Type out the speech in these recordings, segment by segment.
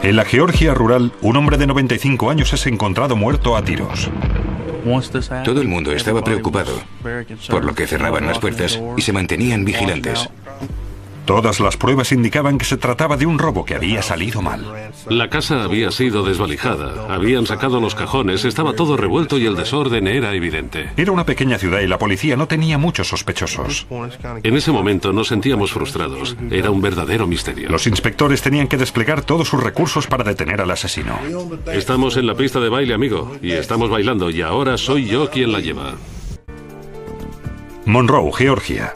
En la Georgia rural, un hombre de 95 años es encontrado muerto a tiros. Todo el mundo estaba preocupado, por lo que cerraban las puertas y se mantenían vigilantes. Todas las pruebas indicaban que se trataba de un robo que había salido mal. La casa había sido desvalijada, habían sacado los cajones, estaba todo revuelto y el desorden era evidente. Era una pequeña ciudad y la policía no tenía muchos sospechosos. En ese momento nos sentíamos frustrados, era un verdadero misterio. Los inspectores tenían que desplegar todos sus recursos para detener al asesino. Estamos en la pista de baile, amigo, y estamos bailando, y ahora soy yo quien la lleva. Monroe, Georgia.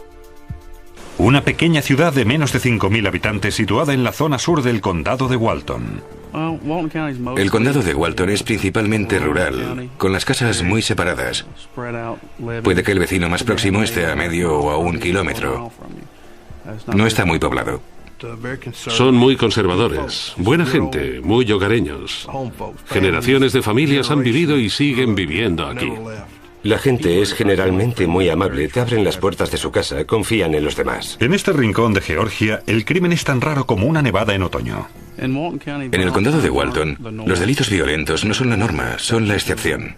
Una pequeña ciudad de menos de 5.000 habitantes situada en la zona sur del condado de Walton. El condado de Walton es principalmente rural, con las casas muy separadas. Puede que el vecino más próximo esté a medio o a 1 kilómetro. No está muy poblado. Son muy conservadores, buena gente, muy hogareños. Generaciones de familias han vivido y siguen viviendo aquí. La gente es generalmente muy amable, te abren las puertas de su casa, confían en los demás. En este rincón de Georgia, el crimen es tan raro como una nevada en otoño. En el condado de Walton, los delitos violentos no son la norma, son la excepción.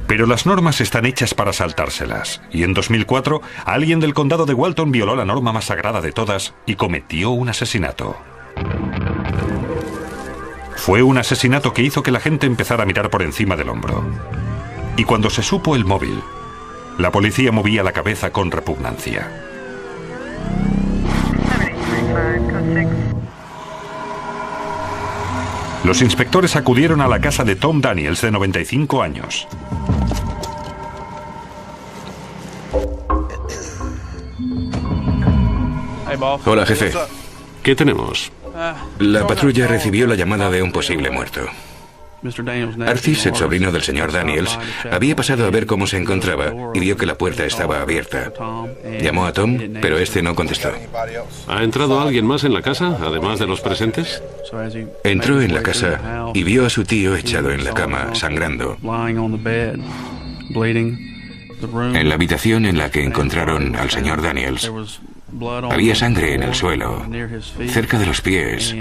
Pero las normas están hechas para saltárselas. Y en 2004, alguien del condado de Walton violó la norma más sagrada de todas y cometió un asesinato. Fue un asesinato que hizo que la gente empezara a mirar por encima del hombro. Y cuando se supo el móvil, la policía movía la cabeza con repugnancia. Los inspectores acudieron a la casa de Tom Daniels, de 95 años. Hola, jefe. ¿Qué tenemos? La patrulla recibió la llamada de un posible muerto. Artis, el sobrino del señor Daniels, había pasado a ver cómo se encontraba y vio que la puerta estaba abierta. Llamó a Tom, pero este no contestó. ¿Ha entrado alguien más en la casa, además de los presentes? Entró en la casa y vio a su tío echado en la cama, sangrando. En la habitación en la que encontraron al señor Daniels, había sangre en el suelo, cerca de los pies,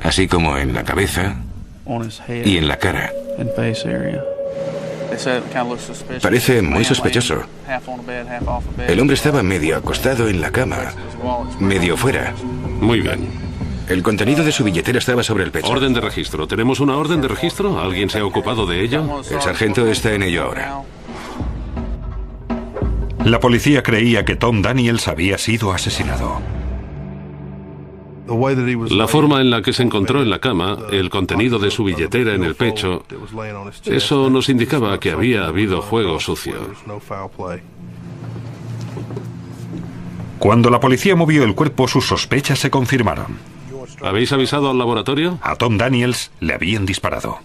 así como en la cabeza y en la cara. Parece muy sospechoso. El hombre estaba medio acostado en la cama, medio fuera. Muy bien. El contenido de su billetera estaba sobre el pecho. Orden de registro. ¿Tenemos una orden de registro? ¿Alguien se ha ocupado de ello? El sargento está en ello ahora. La policía creía que Tom Daniels había sido asesinado. La forma en la que se encontró en la cama, el contenido de su billetera en el pecho, eso nos indicaba que había habido juego sucio. Cuando la policía movió el cuerpo, sus sospechas se confirmaron. ¿Habéis avisado al laboratorio? A Tom Daniels le habían disparado.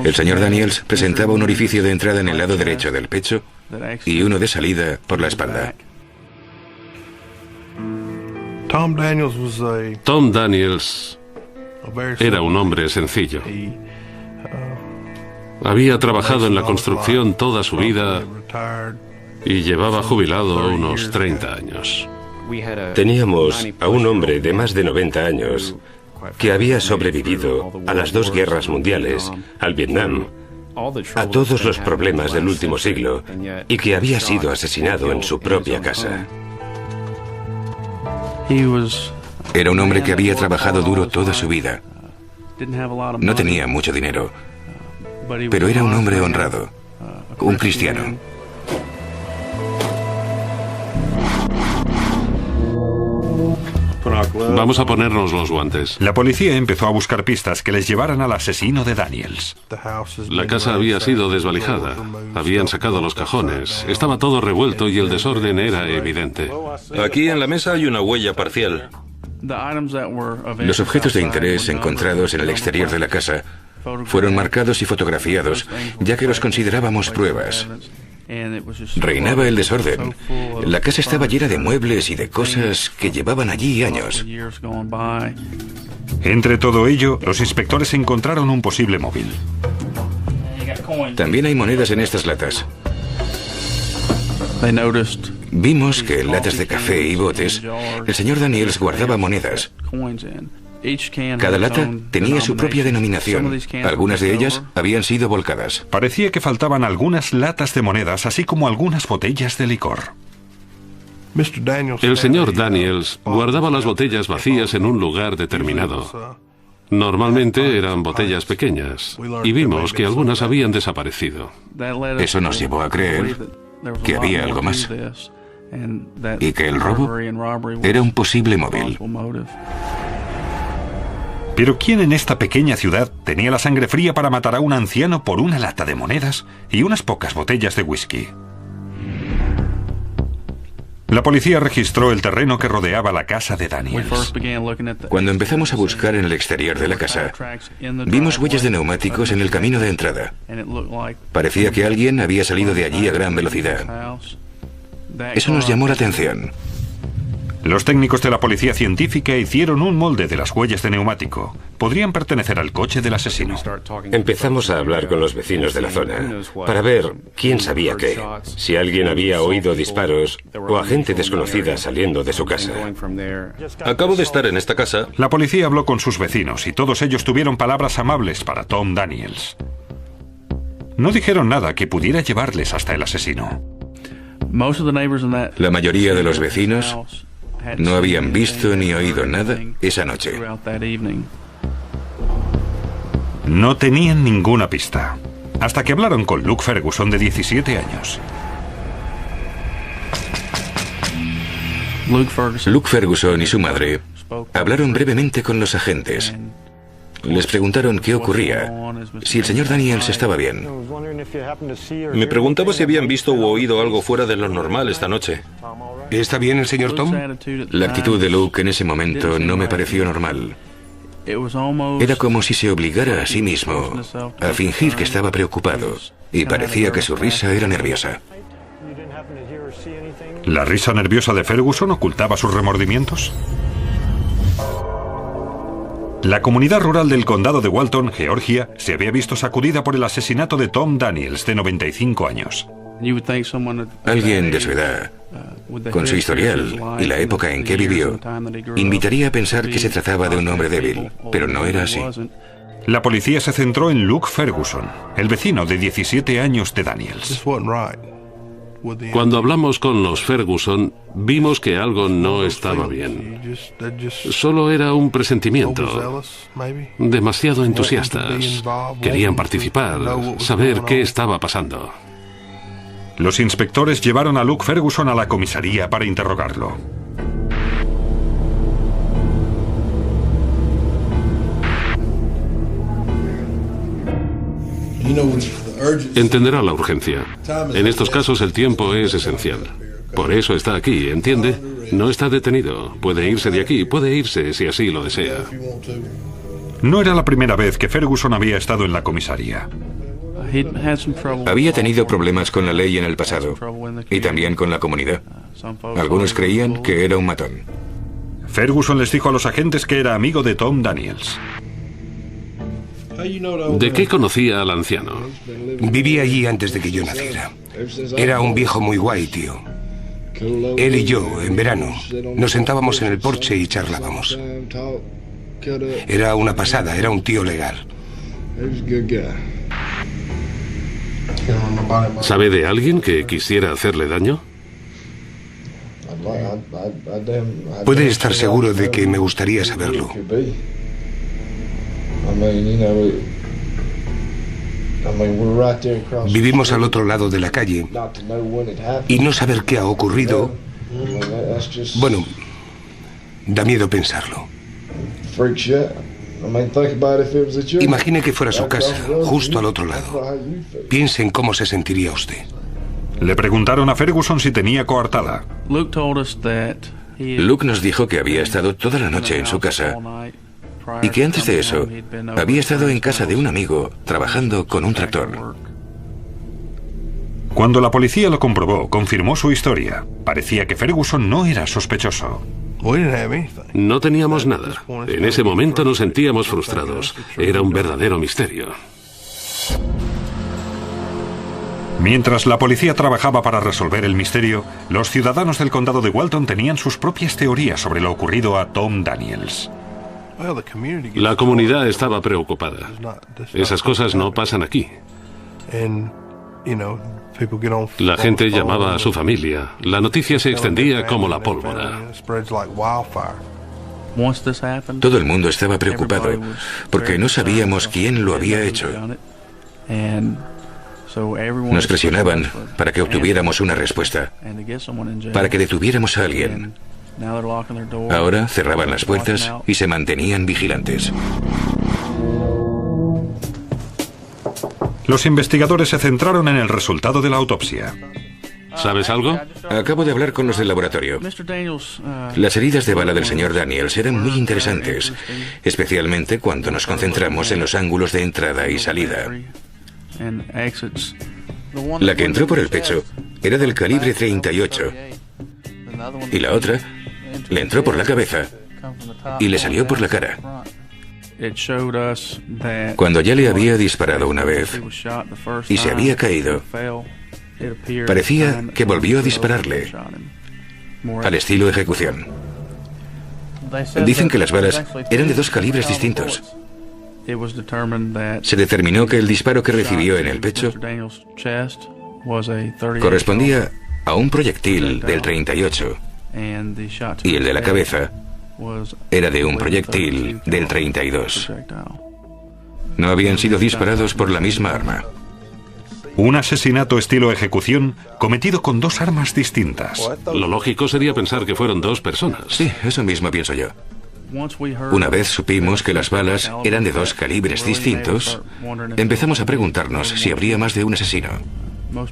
El señor Daniels presentaba un orificio de entrada en el lado derecho del pecho y uno de salida por la espalda. Tom Daniels era un hombre sencillo. Había trabajado en la construcción toda su vida y llevaba jubilado unos 30 años. Teníamos a un hombre de más de 90 años que había sobrevivido a las 2 guerras mundiales, al Vietnam, a todos los problemas del último siglo y que había sido asesinado en su propia casa. Era un hombre que había trabajado duro toda su vida. No tenía mucho dinero, pero era un hombre honrado, un cristiano. Vamos a ponernos los guantes. La policía empezó a buscar pistas que les llevaran al asesino de Daniels. La casa había sido desvalijada. Habían sacado los cajones. Estaba todo revuelto y el desorden era evidente. Aquí en la mesa hay una huella parcial. Los objetos de interés encontrados en el exterior de la casa fueron marcados y fotografiados, ya que los considerábamos pruebas. Reinaba el desorden. La casa estaba llena de muebles y de cosas que llevaban allí años. Entre todo ello, los inspectores encontraron un posible móvil. También hay monedas en estas latas. Vimos que en latas de café y botes, el señor Daniels guardaba monedas. Cada lata tenía su propia denominación. Algunas de ellas habían sido volcadas. Parecía que faltaban algunas latas de monedas, así como algunas botellas de licor. El señor Daniels guardaba las botellas vacías en un lugar determinado. Normalmente eran botellas pequeñas, y vimos que algunas habían desaparecido. Eso nos llevó a creer que había algo más, y que el robo era un posible móvil. Pero ¿quién en esta pequeña ciudad tenía la sangre fría para matar a un anciano por una lata de monedas y unas pocas botellas de whisky? La policía registró el terreno que rodeaba la casa de Daniels. Cuando empezamos a buscar en el exterior de la casa, vimos huellas de neumáticos en el camino de entrada. Parecía que alguien había salido de allí a gran velocidad. Eso nos llamó la atención. Los técnicos de la policía científica hicieron un molde de las huellas de neumático. Podrían pertenecer al coche del asesino. Empezamos a hablar con los vecinos de la zona para ver quién sabía qué, si alguien había oído disparos o a gente desconocida saliendo de su casa. Acabo de estar en esta casa. La policía habló con sus vecinos y todos ellos tuvieron palabras amables para Tom Daniels. No dijeron nada que pudiera llevarles hasta el asesino. La mayoría de los vecinos no habían visto ni oído nada esa noche. No tenían ninguna pista, hasta que hablaron con Luke Ferguson, de 17 años. Luke Ferguson y su madre hablaron brevemente con los agentes. Les preguntaron qué ocurría, si el señor Daniels estaba bien. Me preguntaba si habían visto o oído algo fuera de lo normal esta noche. ¿Está bien el señor Tom? La actitud de Luke en ese momento no me pareció normal. Era como si se obligara a sí mismo a fingir que estaba preocupado, y parecía que su risa era nerviosa. ¿La risa nerviosa de Ferguson ocultaba sus remordimientos? La comunidad rural del condado de Walton, Georgia, se había visto sacudida por el asesinato de Tom Daniels, de 95 años. Alguien de su edad, con su historial y la época en que vivió, invitaría a pensar que se trataba de un hombre débil, pero no era así. La policía se centró en Luke Ferguson, el vecino de 17 años de Daniels. Cuando hablamos con los Ferguson, vimos que algo no estaba bien. Solo era un presentimiento. Demasiado entusiastas. Querían participar, saber qué estaba pasando. Los inspectores llevaron a Luke Ferguson a la comisaría para interrogarlo. Entenderá la urgencia. En estos casos el tiempo es esencial. Por eso está aquí, ¿entiende? No está detenido. Puede irse de aquí, puede irse si así lo desea. No era la primera vez que Ferguson había estado en la comisaría. Había tenido problemas con la ley en el pasado, y también con la comunidad. Algunos creían que era un matón. Ferguson les dijo a los agentes que era amigo de Tom Daniels. ¿De qué conocía al anciano? Vivía allí antes de que yo naciera. Era un viejo muy guay, tío. Él y yo, en verano, nos sentábamos en el porche y charlábamos. Era una pasada, era un tío legal. ¿Sabe de alguien que quisiera hacerle daño? Puede estar seguro de que me gustaría saberlo. Vivimos al otro lado de la calle y no saber qué ha ocurrido, bueno, da miedo pensarlo. Imagine que fuera su casa, justo al otro lado. Piense en cómo se sentiría usted. Le preguntaron a Ferguson si tenía coartada. Luke nos dijo que había estado toda la noche en su casa y que antes de eso había estado en casa de un amigo trabajando con un tractor. Cuando la policía lo comprobó, confirmó su historia. Parecía que Ferguson no era sospechoso. No teníamos nada. En ese momento nos sentíamos frustrados. Era un verdadero misterio. Mientras la policía trabajaba para resolver el misterio, los ciudadanos del condado de Walton tenían sus propias teorías sobre lo ocurrido a Tom Daniels. La comunidad estaba preocupada. Esas cosas no pasan aquí. La gente llamaba a su familia. La noticia se extendía como la pólvora. Todo el mundo estaba preocupado porque no sabíamos quién lo había hecho. Nos presionaban para que obtuviéramos una respuesta, para que detuviéramos a alguien. Ahora cerraban las puertas y se mantenían vigilantes. Los investigadores se centraron en el resultado de la autopsia. ¿Sabes algo? Acabo de hablar con los del laboratorio. Las heridas de bala del señor Daniels eran muy interesantes, especialmente cuando nos concentramos en los ángulos de entrada y salida. La que entró por el pecho era del calibre 38 y la otra le entró por la cabeza y le salió por la cara. Cuando ya le había disparado una vez y se había caído, parecía que volvió a dispararle, al estilo ejecución. Dicen que las balas eran de dos calibres distintos. Se determinó que el disparo que recibió en el pecho correspondía a un proyectil del 38 y el de la cabeza era de un proyectil del 32. No habían sido disparados por la misma arma. Un asesinato estilo ejecución cometido con dos armas distintas. Lo lógico sería pensar que fueron dos personas. Sí, eso mismo pienso yo. Una vez supimos que las balas eran de dos calibres distintos, empezamos a preguntarnos si habría más de un asesino.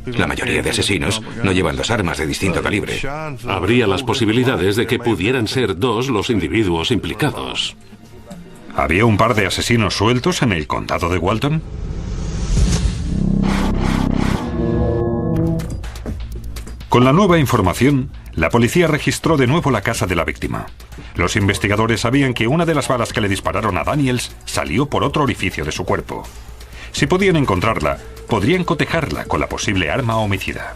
La mayoría de asesinos no llevan dos armas de distinto calibre. Habría las posibilidades de que pudieran ser dos los individuos implicados. ¿Había un par de asesinos sueltos en el condado de Walton? Con la nueva información, la policía registró de nuevo la casa de la víctima. Los investigadores sabían que una de las balas que le dispararon a Daniels salió por otro orificio de su cuerpo. Si podían encontrarla, podrían cotejarla con la posible arma homicida.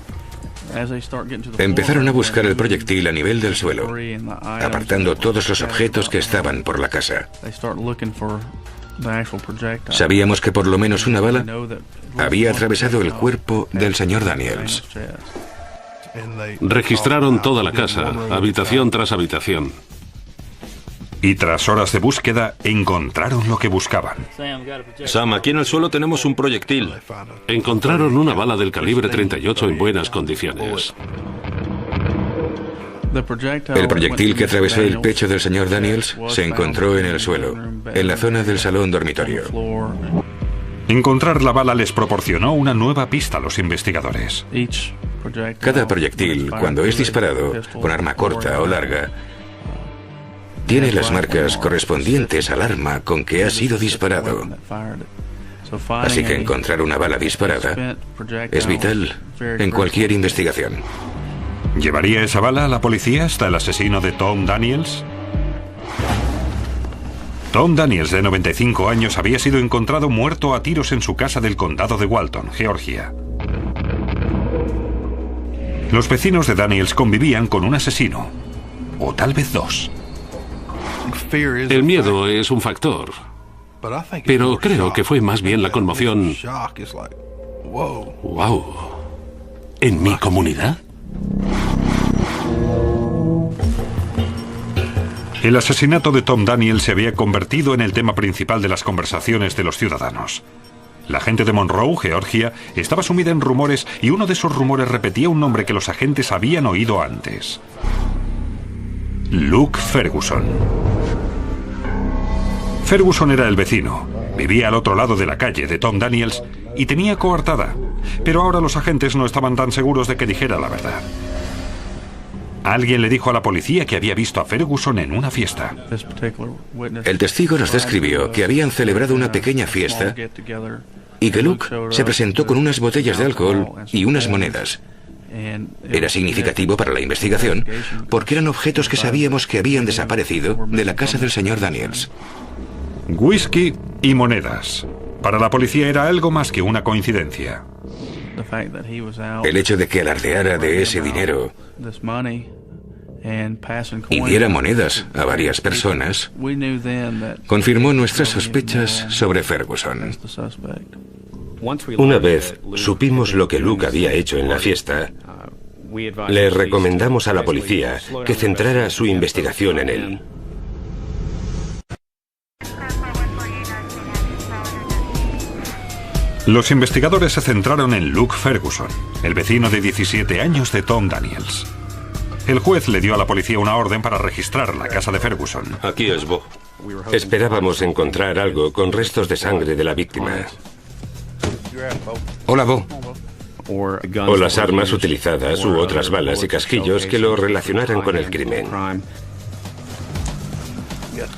Empezaron a buscar el proyectil a nivel del suelo, apartando todos los objetos que estaban por la casa. Sabíamos que por lo menos una bala había atravesado el cuerpo del señor Daniels. Registraron toda la casa, habitación tras habitación. Y tras horas de búsqueda, encontraron lo que buscaban. Sam, aquí en el suelo tenemos un proyectil. Encontraron una bala del calibre 38 en buenas condiciones. El proyectil que atravesó el pecho del señor Daniels se encontró en el suelo, en la zona del salón dormitorio. Encontrar la bala les proporcionó una nueva pista a los investigadores. Cada proyectil, cuando es disparado con arma corta o larga, tiene las marcas correspondientes al arma con que ha sido disparado. Así que encontrar una bala disparada es vital en cualquier investigación. ¿Llevaría esa bala a la policía hasta el asesino de Tom Daniels? Tom Daniels, de 95 años, había sido encontrado muerto a tiros en su casa del condado de Walton, Georgia. Los vecinos de Daniels convivían con un asesino, o tal vez dos. El miedo es un factor, pero creo que fue más bien la conmoción. ¡Wow! ¿En mi comunidad? El asesinato de Tom Daniels se había convertido en el tema principal de las conversaciones de los ciudadanos. La gente de Monroe, Georgia, estaba sumida en rumores y uno de esos rumores repetía un nombre que los agentes habían oído antes. Luke Ferguson. Ferguson era el vecino, vivía al otro lado de la calle de Tom Daniels y tenía coartada, pero ahora los agentes no estaban tan seguros de que dijera la verdad. Alguien le dijo a la policía que había visto a Ferguson en una fiesta. El testigo nos describió que habían celebrado una pequeña fiesta y que Luke se presentó con unas botellas de alcohol y unas monedas. Era significativo para la investigación porque eran objetos que sabíamos que habían desaparecido de la casa del señor Daniels. Whisky y monedas. Para la policía era algo más que una coincidencia. El hecho de que alardeara de ese dinero y diera monedas a varias personas confirmó nuestras sospechas sobre Ferguson. Una vez supimos lo que Luke había hecho en la fiesta, le recomendamos a la policía que centrara su investigación en él. Los investigadores se centraron en Luke Ferguson, el vecino de 17 años de Tom Daniels. El juez le dio a la policía una orden para registrar la casa de Ferguson. Aquí es Bo. Esperábamos encontrar algo con restos de sangre de la víctima. Hola, Bo. O las armas utilizadas u otras balas y casquillos que lo relacionaran con el crimen.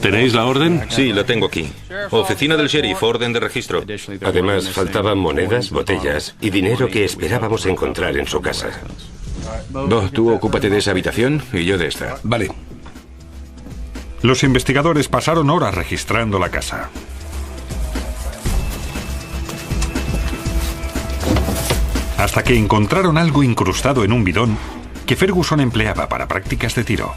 ¿Tenéis la orden? Sí, la tengo aquí. Oficina del sheriff, orden de registro. Además, faltaban monedas, botellas y dinero que esperábamos encontrar en su casa. Bo, tú ocúpate de esa habitación y yo de esta. Vale. Los investigadores pasaron horas registrando la casa. Hasta que encontraron algo incrustado en un bidón que Ferguson empleaba para prácticas de tiro.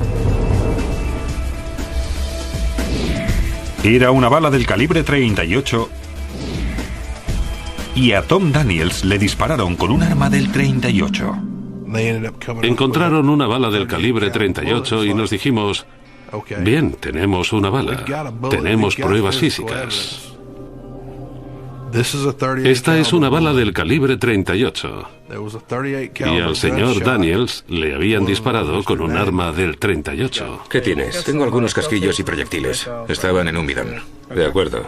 Era una bala del calibre 38 y a Tom Daniels le dispararon con un arma del 38. Encontraron una bala del calibre 38 y nos dijimos, bien, tenemos una bala, tenemos pruebas físicas. Esta es una bala del calibre 38. Y al señor Daniels le habían disparado con un arma del 38. ¿Qué tienes? Tengo algunos casquillos y proyectiles. Estaban en un bidón. De acuerdo.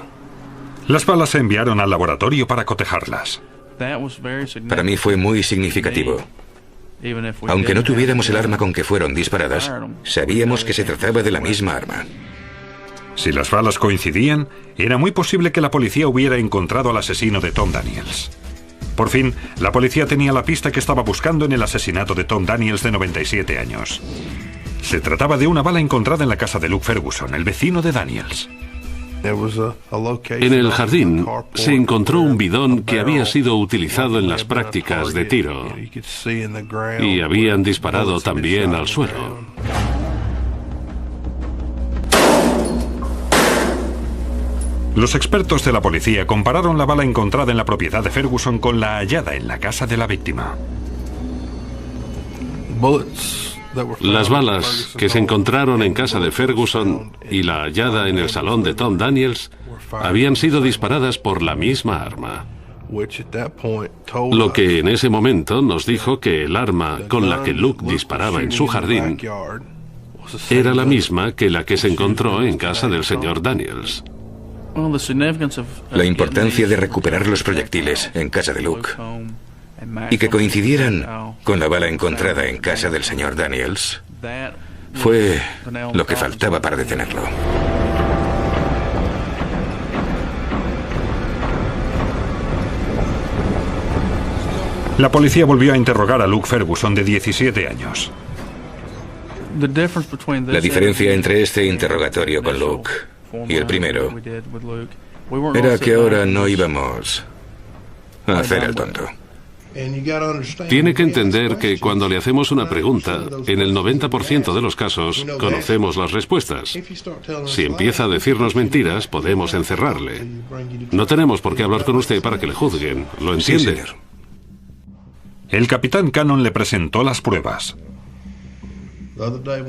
Las balas se enviaron al laboratorio para cotejarlas. Para mí fue muy significativo. Aunque no tuviéramos el arma con que fueron disparadas, sabíamos que se trataba de la misma arma. Si las balas coincidían, era muy posible que la policía hubiera encontrado al asesino de Tom Daniels. Por fin, la policía tenía la pista que estaba buscando en el asesinato de Tom Daniels de 97 años. Se trataba de una bala encontrada en la casa de Luke Ferguson, el vecino de Daniels. En el jardín se encontró un bidón que había sido utilizado en las prácticas de tiro y habían disparado también al suelo. Los expertos de la policía compararon la bala encontrada en la propiedad de Ferguson con la hallada en la casa de la víctima. Las balas que se encontraron en casa de Ferguson y la hallada en el salón de Tom Daniels habían sido disparadas por la misma arma. Lo que en ese momento nos dijo que el arma con la que Luke disparaba en su jardín era la misma que la que se encontró en casa del señor Daniels. La importancia de recuperar los proyectiles en casa de Luke y que coincidieran con la bala encontrada en casa del señor Daniels fue lo que faltaba para detenerlo. La policía volvió a interrogar a Luke Ferguson, de 17 años. La diferencia entre este interrogatorio con Luke y el primero era que ahora no íbamos a hacer el tonto. Tiene que entender que cuando le hacemos una pregunta, en el 90% de los casos conocemos las respuestas. Si empieza a decirnos mentiras, podemos encerrarle. No tenemos por qué hablar con usted para que le juzguen. ¿Lo entiende? Sí, señor. El capitán Cannon le presentó las pruebas.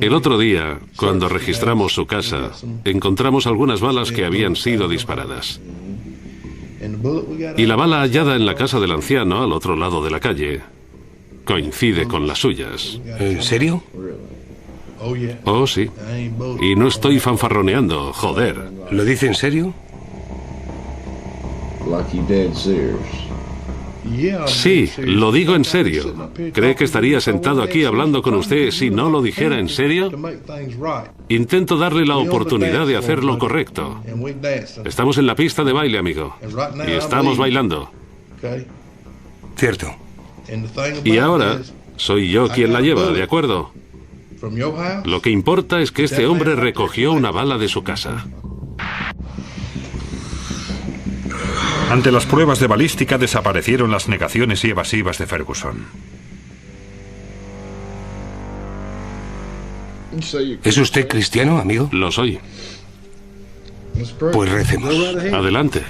El otro día, cuando registramos su casa, encontramos algunas balas que habían sido disparadas. Y la bala hallada en la casa del anciano, al otro lado de la calle, coincide con las suyas. ¿En serio? Oh, sí. Y no estoy fanfarroneando, joder. ¿Lo dice en serio? Sí, lo digo en serio. ¿Cree que estaría sentado aquí hablando con usted si no lo dijera en serio? Intento darle la oportunidad de hacer lo correcto. Estamos en la pista de baile, amigo. Y estamos bailando. Cierto. Y ahora, soy yo quien la lleva, ¿de acuerdo? Lo que importa es que este hombre recogió una bala de su casa. Ante las pruebas de balística desaparecieron las negaciones y evasivas de Ferguson. ¿Es usted cristiano, amigo? Lo soy. Pues recemos. Adelante.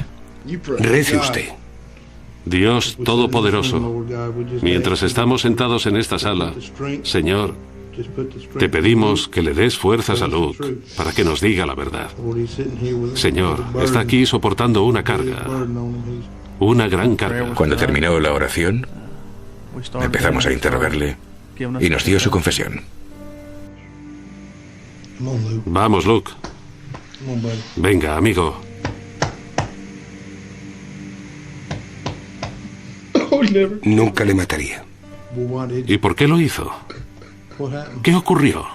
Rece usted. Dios Todopoderoso, mientras estamos sentados en esta sala, Señor, te pedimos que le des fuerzas a Luke para que nos diga la verdad. Señor, está aquí soportando una carga, una gran carga. Cuando terminó la oración, empezamos a interrogarle y nos dio su confesión. Vamos, Luke. Venga, amigo. Nunca le mataría. ¿Y por qué lo hizo? ¿Qué ocurrió?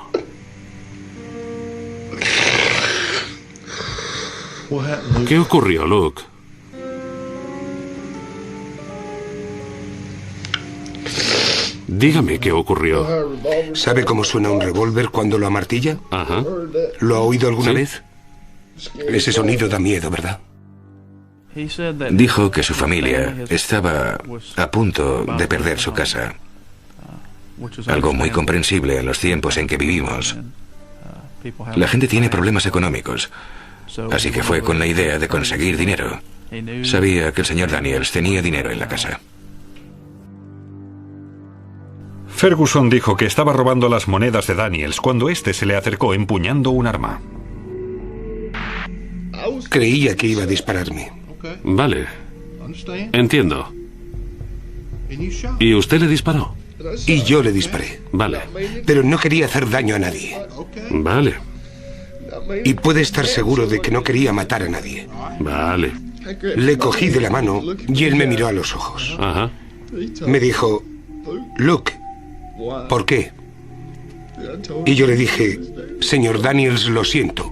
¿Qué ocurrió, Luke? Dígame qué ocurrió. ¿Sabe cómo suena un revólver cuando lo amartilla? Ajá. ¿Lo ha oído alguna ¿Sí? vez? Ese sonido da miedo, ¿verdad? Dijo que su familia estaba a punto de perder su casa. Algo muy comprensible en los tiempos en que vivimos. La gente tiene problemas económicos, así que fue con la idea de conseguir dinero. Sabía que el señor Daniels tenía dinero en la casa. Ferguson dijo que estaba robando las monedas de Daniels cuando éste se le acercó empuñando un arma. Creía que iba a dispararme. Vale. Entiendo. ¿Y usted le disparó? Y yo le disparé. Vale. Pero no quería hacer daño a nadie. Vale. Y puede estar seguro de que no quería matar a nadie. Vale. Le cogí de la mano y él me miró a los ojos. Ajá. Me dijo, Luke, ¿por qué? Y yo le dije, señor Daniels, lo siento.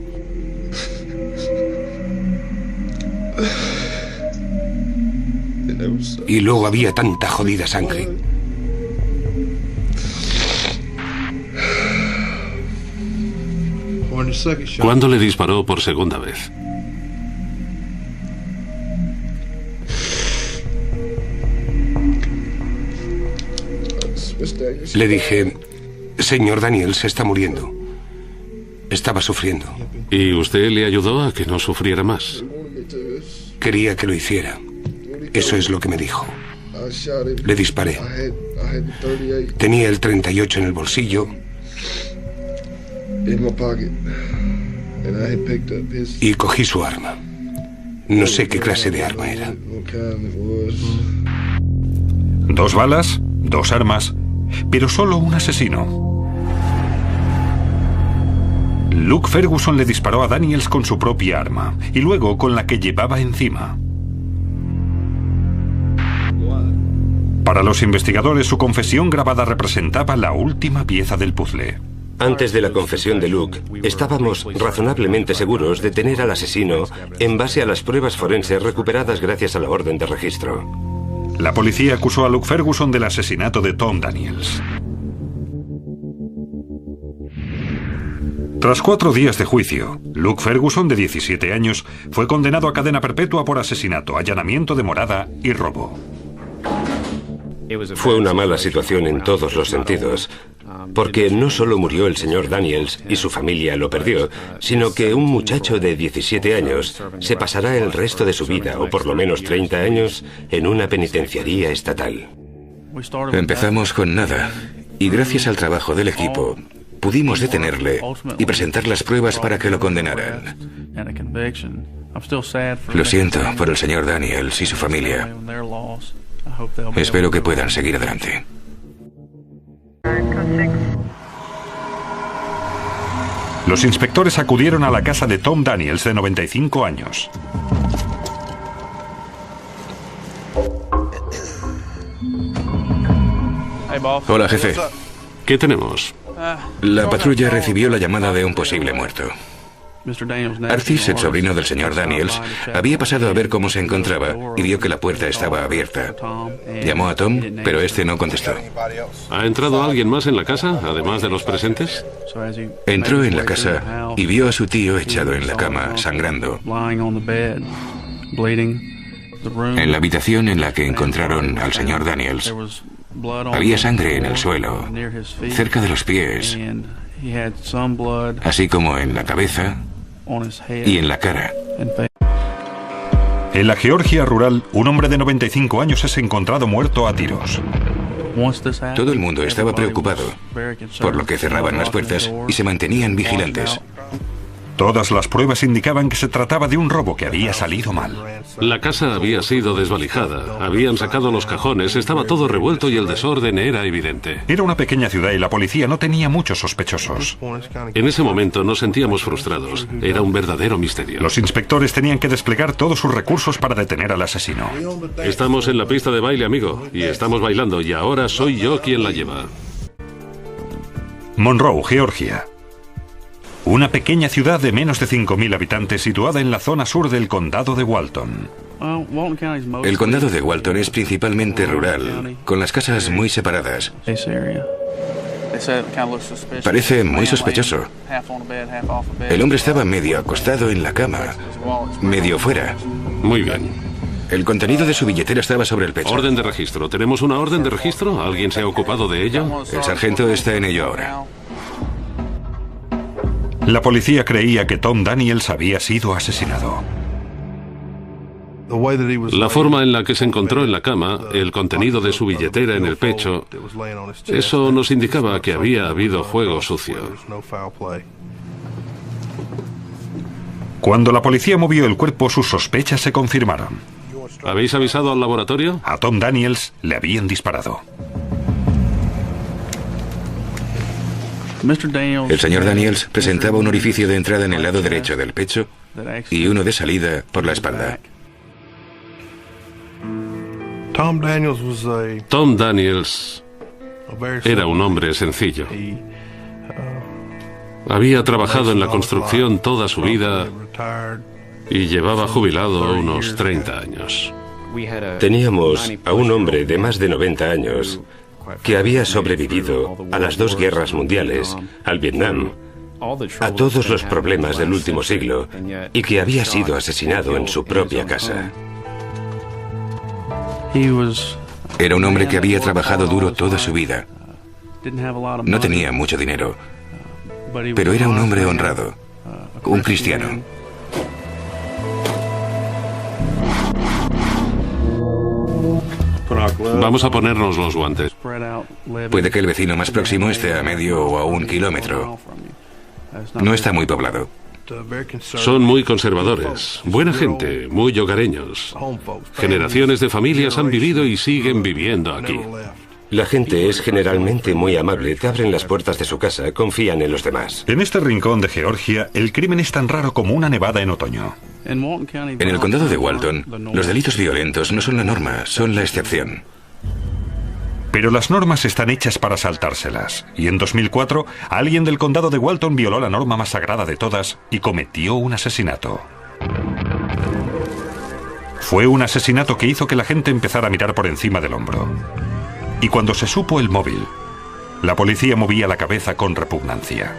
Y luego había tanta jodida sangre. ¿Cuándo le disparó por segunda vez? Le dije, señor Daniels, se está muriendo. Estaba sufriendo. ¿Y usted le ayudó a que no sufriera más? Quería que lo hiciera. Eso es lo que me dijo. Le disparé. Tenía el 38 en el bolsillo y cogí su arma. No sé qué clase de arma era. 2 balas, 2 armas, pero solo un asesino. Luke Ferguson le disparó a Daniels con su propia arma y luego con la que llevaba encima. Para los investigadores, su confesión grabada representaba la última pieza del puzzle. Antes de la confesión de Luke, estábamos razonablemente seguros de tener al asesino en base a las pruebas forenses recuperadas gracias a la orden de registro. La policía acusó a Luke Ferguson del asesinato de Tom Daniels. Tras 4 días de juicio, Luke Ferguson, de 17 años, fue condenado a cadena perpetua por asesinato, allanamiento de morada y robo. Fue una mala situación en todos los sentidos, porque no solo murió el señor Daniels y su familia lo perdió, sino que un muchacho de 17 años se pasará el resto de su vida, o por lo menos 30 años, en una penitenciaría estatal. Empezamos con nada, y gracias al trabajo del equipo, pudimos detenerle y presentar las pruebas para que lo condenaran. Lo siento por el señor Daniels y su familia. Espero que puedan seguir adelante. Los inspectores acudieron a la casa de Tom Daniels, de 95 años. Hola, jefe. ¿Qué tenemos? La patrulla recibió la llamada de un posible muerto. Artis, el sobrino del señor Daniels, había pasado a ver cómo se encontraba y vio que la puerta estaba abierta. Llamó a Tom, pero este no contestó. ¿Ha entrado alguien más en la casa, además de los presentes? Entró en la casa y vio a su tío echado en la cama, sangrando. En la habitación en la que encontraron al señor Daniels, había sangre en el suelo, cerca de los pies, así como en la cabeza y en la cara. En la Georgia rural, un hombre de 95 años es encontrado muerto a tiros. Todo el mundo estaba preocupado, por lo que cerraban las puertas y se mantenían vigilantes. Todas las pruebas indicaban que se trataba de un robo que había salido mal. La casa había sido desvalijada, habían sacado los cajones, estaba todo revuelto y el desorden era evidente. Era una pequeña ciudad y la policía no tenía muchos sospechosos. En ese momento nos sentíamos frustrados. Era un verdadero misterio. Los inspectores tenían que desplegar todos sus recursos para detener al asesino. Estamos en la pista de baile, amigo, y estamos bailando, y ahora soy yo quien la lleva. Monroe, Georgia. Una pequeña ciudad de menos de 5.000 habitantes situada en la zona sur del condado de Walton. El condado de Walton es principalmente rural, con las casas muy separadas. Parece muy sospechoso. El hombre estaba medio acostado en la cama, medio fuera. Muy bien. El contenido de su billetera estaba sobre el pecho. Orden de registro. ¿Tenemos una orden de registro? ¿Alguien se ha ocupado de ello? El sargento está en ello ahora. La policía creía que Tom Daniels había sido asesinado. La forma en la que se encontró en la cama, el contenido de su billetera en el pecho, eso nos indicaba que había habido juego sucio. Cuando la policía movió el cuerpo, sus sospechas se confirmaron. ¿Habéis avisado al laboratorio? A Tom Daniels le habían disparado. El señor Daniels presentaba un orificio de entrada en el lado derecho del pecho y uno de salida por la espalda. Tom Daniels era un hombre sencillo. Había trabajado en la construcción toda su vida y llevaba jubilado unos 30 años. Teníamos a un hombre de más de 90 años que había sobrevivido a las 2 guerras mundiales, al Vietnam, a todos los problemas del último siglo y que había sido asesinado en su propia casa. Era un hombre que había trabajado duro toda su vida. No tenía mucho dinero, pero era un hombre honrado, un cristiano. Vamos a ponernos los guantes. Puede que el vecino más próximo esté a medio o a 1 kilómetro. No está muy poblado. Son muy conservadores, buena gente, muy hogareños. Generaciones de familias han vivido y siguen viviendo aquí. La gente es generalmente muy amable, te abren las puertas de su casa, confían en los demás. En este rincón de Georgia, el crimen es tan raro como una nevada en otoño. En el condado de Walton, los delitos violentos no son la norma, son la excepción. Pero las normas están hechas para saltárselas. Y en 2004, alguien del condado de Walton violó la norma más sagrada de todas y cometió un asesinato. Fue un asesinato que hizo que la gente empezara a mirar por encima del hombro. Y cuando se supo el móvil, la policía movía la cabeza con repugnancia.